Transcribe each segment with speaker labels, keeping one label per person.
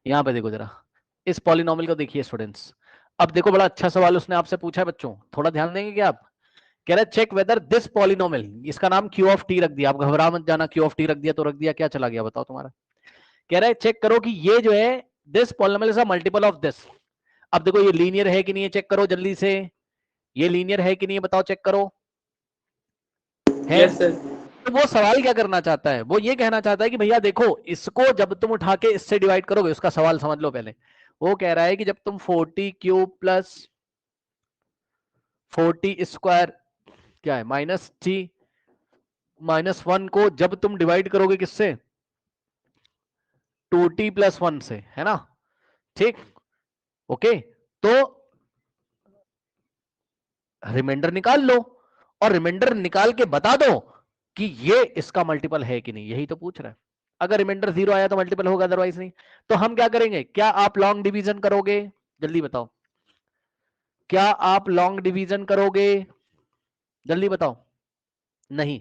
Speaker 1: यहाँ पे देखो जरा, इस पॉलिनोमियल को देखिए स्टूडेंट्स। अब देखो बड़ा अच्छा सवाल उसने आपसे पूछा है बच्चों, थोड़ा ध्यान देंगे क्या आप? कह रहा है चेक वेदर दिस पॉलिनोमियल, इसका नाम क्यू ऑफ टी रख दिया, आप घबरा मत जाना, क्यू ऑफ टी रख दिया तो रख दिया, क्या चला गया बताओ तुम्हारा। कह रहा है चेक करो कि ये जो है this polynomial is a multiple of this. अब देखो ये लीनियर है कि नहीं है, चेक करो जल्दी से, ये लीनियर है कि नहीं है बताओ, चेक करो। है।
Speaker 2: Yes sir.
Speaker 1: तो वो सवाल क्या करना चाहता है, वो ये कहना चाहता है कि भैया देखो इसको जब तुम उठा के इससे डिवाइड करोगे, उसका सवाल समझ लो पहले। वो कह रहा है कि जब तुम 40 क्यूब प्लस 40 स्क्वायर क्या है माइनस टी माइनस 1 को जब तुम डिवाइड करोगे किससे, 2t प्लस 1 से, है ना? ठीक। ओके। तो रिमाइंडर निकाल लो, और रिमाइंडर निकाल के बता दो कि ये इसका मल्टीपल है कि नहीं, यही तो पूछ रहा है। अगर रिमाइंडर 0 आया तो मल्टीपल होगा, अदरवाइज नहीं। तो हम क्या करेंगे, क्या आप लॉन्ग डिवीजन करोगे? जल्दी बताओ, क्या आप लॉन्ग डिवीजन करोगे? जल्दी बताओ। नहीं।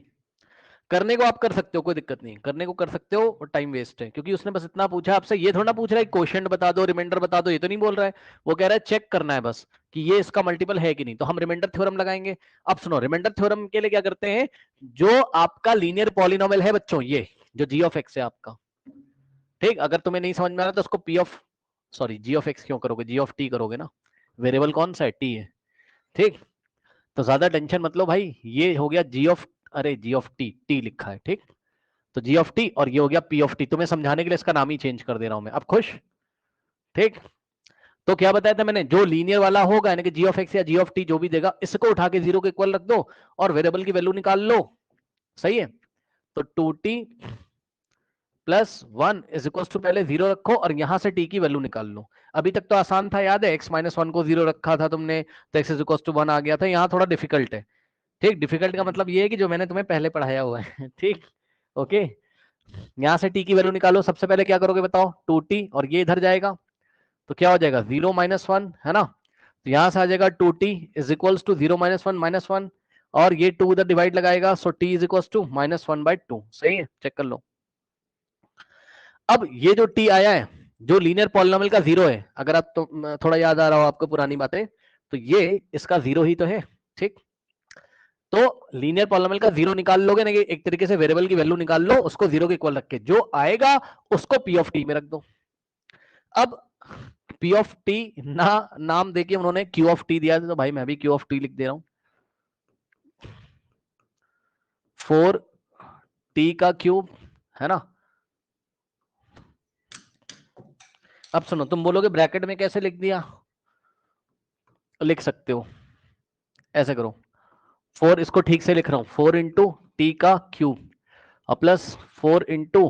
Speaker 1: करने को आप कर सकते हो, कोई दिक्कत नहीं, करने को कर सकते हो, और टाइम वेस्ट है, क्योंकि उसने बस इतना पूछा आपसे, ये थोड़ा ना पूछ रहा है क्वेश्चन बता दो, रिमाइंडर बता दो, ये तो नहीं बोल रहा है। वो कह रहा है चेक करना है बस कि ये इसका मल्टीपल है कि नहीं, तो हम रिमाइंडर थ्योरम लगाएंगे। अब सुनो, रिमाइंडर थ्योरम के लिए क्या करते हैं, जो आपका लीनियर पॉलिनोमियल है बच्चों, ये जो जी ऑफ एक्स है आपका, ठीक, अगर तुम्हें नहीं समझ में आ रहा तो उसको P of, sorry G of X क्यों करोगे, जी ऑफ टी करोगे ना, वेरिएबल कौन सा है, टी है। ठीक। तो ज्यादा टेंशन मत लो भाई, ये हो गया जी ऑफ, अरे जी ऑफ टी, टी लिखा है, ठीक। तो जी ऑफ टी, और ये हो गया पी ऑफ टी, तुम्हें समझाने के लिए इसका नाम ही चेंज कर दे रहा हूं मैं, अब खुश? ठीक। तो क्या बताया था मैंने, जो लीनियर वाला होगा यानी कि जी ऑफ एक्स या जी ऑफ टी जो भी देगा, इसको उठा के 0 के इक्वल रख दो और वेरिएबल की वैल्यू निकाल लो। सही है। तो 2t plus 1 is equal to, पहले 0 रखो और यहां से t की वैल्यू निकाल लो। अभी तक तो आसान था, याद है, x माइनस 1 को 0 रखा था तुमने, तो x इज इक्वल टू 1 आ गया था। यहाँ थोड़ा डिफिकल्ट है। ठीक, डिफिकल्ट का मतलब ये है कि जो मैंने तुम्हें पहले पढ़ाया हुआ है। ठीक। ओके। यहां से t की वैल्यू निकालो, सबसे पहले क्या करोगे बताओ, 2t, और ये इधर जाएगा तो क्या हो जाएगा 0 माइनस 1, है ना? तो यहां से आ जाएगा 2t is equals to 0 minus one, और ये 2 उधर डिवाइड लगाएगा, so t is equals to -1/2। सही है, चेक कर लो। अब ये जो t आया है, जो लीनियर पॉलिनोमियल का 0 है, अगर आप तो थोड़ा याद आ रहा हो आपको पुरानी बातें, तो ये इसका 0 ही तो है। ठीक। तो लीनियर पॉलिनोमियल का 0 निकाल लोगे ना, कि एक तरीके से वेरिएबल की वैल्यू निकाल लो, उसको 0 के इक्वल रख के जो आएगा उसको p ऑफ t में रख दो। अब पी ऑफ टी ना, नाम देके उन्होंने क्यू ऑफ टी दिया, तो भाई मैं भी क्यू ऑफ टी लिख दे रहा हूं, 4t का क्यूब, है ना? अब सुनो, तुम बोलोगे ब्रैकेट में कैसे लिख दिया, लिख सकते हो ऐसे करो, 4, इसको ठीक से लिख रहा हूं, 4 इंटू टी का क्यूब और प्लस 4 इंटू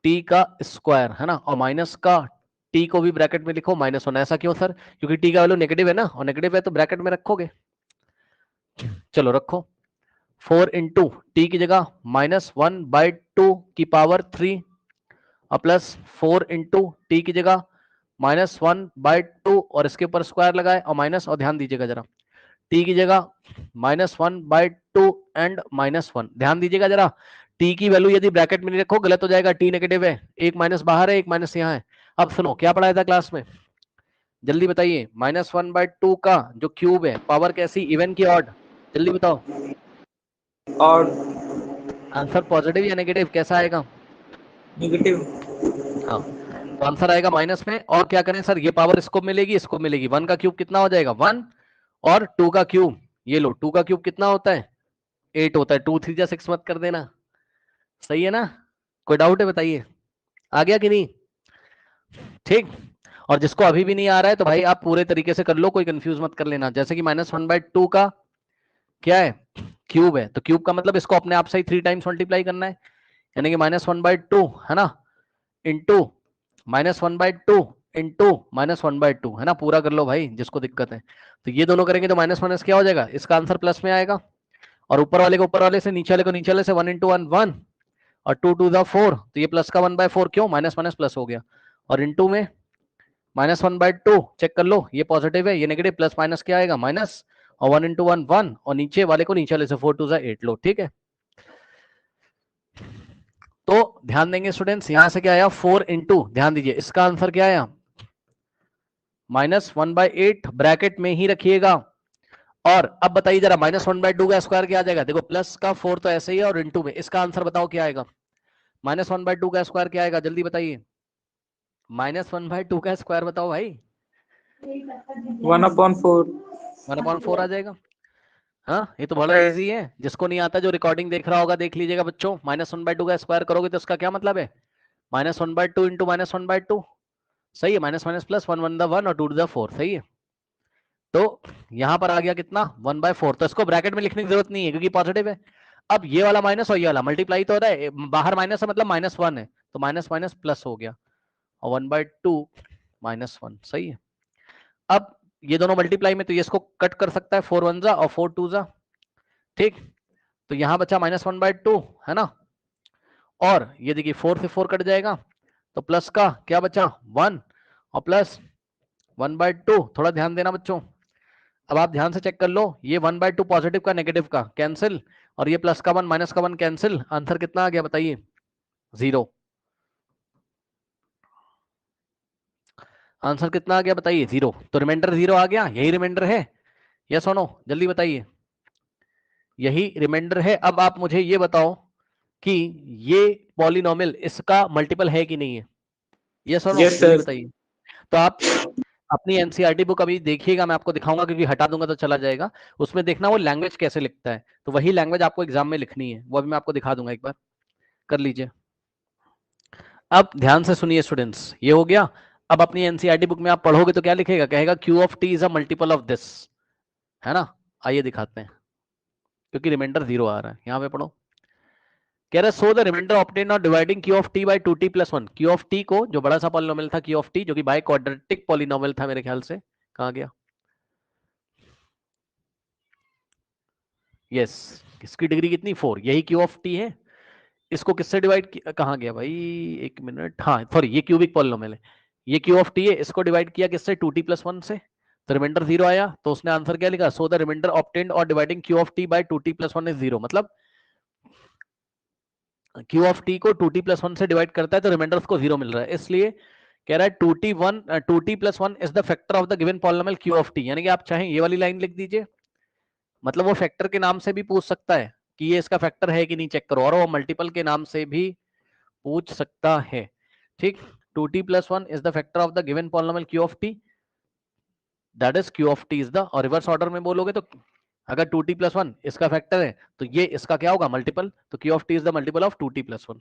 Speaker 1: टी का स्क्वायर, है ना? और माइनस का टी को भी ब्रैकेट में लिखो -1। ऐसा क्यों सर? क्योंकि टी का वैल्यू नेगेटिव है ना, और नेगेटिव है तो ब्रैकेट में रखोगे। चलो रखो, 4 इंटू टी की जगह -1/2 की पावर 3 और प्लस 4 इंटू टी की जगह -1/2 और इसके ऊपर स्क्वायर लगाए और माइनस, और ध्यान दीजिएगा जरा, टी की जगह -1/2 एंड -1, ध्यान दीजिएगा जरा, टी की वैल्यू यदि ब्रैकेट में नहीं रखो गलत हो जाएगा, टी नेगेटिव है, एक माइनस बाहर है, एक माइनस यहाँ है। अब सुनो क्या पढ़ाया था क्लास में, जल्दी बताइए, -1/2 का जो क्यूब है, पावर कैसी, इवन की ऑड? जल्दी बताओ,
Speaker 2: और
Speaker 1: आंसर पॉजिटिव या नेगेटिव कैसा आएगा?
Speaker 2: नेगेटिव।
Speaker 1: हाँ, तो आंसर आएगा माइनस में। और क्या करें सर, ये पावर इसको मिलेगी, इसको मिलेगी, 1 का क्यूब कितना हो जाएगा 1, और 2 का क्यूब, ये लो 2 का क्यूब कितना होता है 8 होता है, 2 3 जा 6 मत कर देना। सही है ना? कोई डाउट है बताइए, आ गया कि नहीं? ठीक। और जिसको अभी भी नहीं आ रहा है तो भाई आप पूरे तरीके से कर लो, कोई कंफ्यूज मत कर लेना। जैसे कि -1/2 का क्या है, क्यूब है, तो क्यूब का मतलब इसको अपने आप से ही 3 टाइम्स मल्टीप्लाई करना है, यानी कि -1/2, है ना, इंटू -1/2 इंटू -1/2, है ना? पूरा कर लो भाई जिसको दिक्कत है। तो ये दोनों करेंगे तो माइनस माइनस क्या हो जाएगा, इसका आंसर प्लस में आएगा, और ऊपर वाले को ऊपर वाले से, नीचे वाले को नीचे वाले से, 1 इंटू 1 1, और 2 टू द 4, तो ये प्लस का 1/4, क्यों, माइनस माइनस प्लस हो गया, और इंटू में -1/2, चेक कर लो, ये पॉजिटिव है ये नेगेटिव, प्लस माइनस क्या आएगा माइनस, और 1 इंटू 1 1, और नीचे वाले को नीचे वाले से 4 टू द 8 लो। ठीक है, तो ध्यान देंगे स्टूडेंट्स, यहां से क्या आया 4 इंटू, ध्यान दीजिए इसका आंसर क्या आया -1/8, ब्रैकेट में ही रखिएगा। और अब बताइए जरा -1/2 का स्क्वायर क्या आ जाएगा, देखो प्लस का 4 तो ऐसे ही है और इंटू में, इसका आंसर बताओ क्या आएगा, -1/2 का स्क्वायर क्या आएगा, जल्दी बताइए, -1/2 का स्क्वायर बताओ भाई,
Speaker 2: 1/4।
Speaker 1: 1/4 आ जाएगा। हाँ ये तो बड़ा इजी है, जिसको नहीं आता जो रिकॉर्डिंग देख रहा होगा देख लीजिएगा बच्चों, -1/2 का स्क्वायर करोगे तो इसका क्या मतलब है, -1/2 इंटू -1/2, सही है, माइनस माइनस प्लस, 1 1 1 और 2 4, सही है। तो यहां पर आ गया कितना 1/4, तो इसको ब्रैकेट में लिखने की जरूरत नहीं है क्योंकि पॉजिटिव है। अब ये वाला माइनस और ये वाला मल्टीप्लाई तो हो रहा है, बाहर माइनस है मतलब -1 है, तो माइनस माइनस प्लस हो गया और 1/2 -1, सही है। अब ये दोनों मल्टीप्लाई में तो ये इसको कट कर सकता है, 4 1 जा और 4 2 जा, ठीक। तो यहां बचा -1/2 है ना, और ये देखिए 4 से 4 कट जाएगा, तो प्लस का क्या बचा 1 और प्लस 1/2, थोड़ा ध्यान देना बच्चों। अब आप ध्यान से चेक कर लो, ये 1/2 पॉजिटिव का नेगेटिव का कैंसिल, और ये प्लस का 1 माइनस का 1 कैंसिल, आंसर कितना आ गया बताइए 0। आंसर कितना आ गया बताइए 0, तो रिमाइंडर 0 आ गया, यही रिमाइंडर है, यस और नो, जल्दी बताइए, यही रिमाइंडर है। अब आप मुझे ये बताओ कि ये पॉलिनोमियल इसका मल्टीपल है कि नहीं है, यस और नो,
Speaker 2: Yes,
Speaker 1: जल्दी
Speaker 2: sir.
Speaker 1: बताइए। तो आप अपनी एनसीईआरटी बुक अभी देखिएगा, मैं आपको दिखाऊंगा क्योंकि हटा दूंगा तो चला जाएगा, उसमें देखना वो लैंग्वेज कैसे लिखता है, तो वही लैंग्वेज आपको एग्जाम में लिखनी है, वो अभी मैं आपको दिखा दूंगा, एक बार कर लीजिए। अब ध्यान से सुनिए स्टूडेंट्स, ये हो गया। अब अपनी एनसीईआरटी बुक में आप पढ़ोगे तो क्या लिखेगा, कहेगा Q of T is a multiple of this, है ना। आइए दिखाते हैं, क्योंकि रिमाइंडर 0 आ रहा है, यहाँ पे पढ़ो, कह रहा है so the reminder obtain on dividing Q of T by 2t + 1, Q of T को जो बड़ा सा पॉलिनोमियल था Q ऑफ टी, जो कि बाय क्वाड्रेटिक पॉलिनोमियल था मेरे ख्याल से, कहाँ गया, यस, इसकी डिग्री कितनी 4, यही Q ऑफ टी है। इसको किससे डिवाइड, कहाँ गया भाई, एक मिनट, हाँ सॉरी ये क्यूबिक पॉलिनोमियल है, ये Q ऑफ टी है, इसको डिवाइड किया किससे 2t + 1 से, तो रिमाइंडर 0 आया, तो उसने आंसर क्या लिखा, सो द रिमाइंडर ऑब्टेन्ड और dividing Q of T by 2t + 1 is 0, मतलब Q ऑफ टी को 2t + 1 से डिवाइड करता है तो रिमाइंडर उसको 0 मिल रहा है, इसलिए कह रहा है 2t + 1 is the factor of the given polynomial Q of T, यानी कि आप चाहें ये वाली लाइन लिख दीजिए, मतलब वो फैक्टर के नाम से भी पूछ सकता है कि ये इसका फैक्टर है कि नहीं चेक करो, और वो मल्टीपल के नाम से भी पूछ सकता है, ठीक। 2t + 1 is the factor of the given polynomial Q of T, that is Q of T is the, और रिवर्स ऑर्डर में बोलोगे तो अगर 2t + 1 इसका फैक्टर है तो ये इसका क्या होगा मल्टीपल, तो Q of T is the multiple of 2t + 1।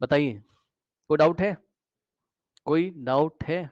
Speaker 1: बताइए कोई डाउट है, कोई डाउट है,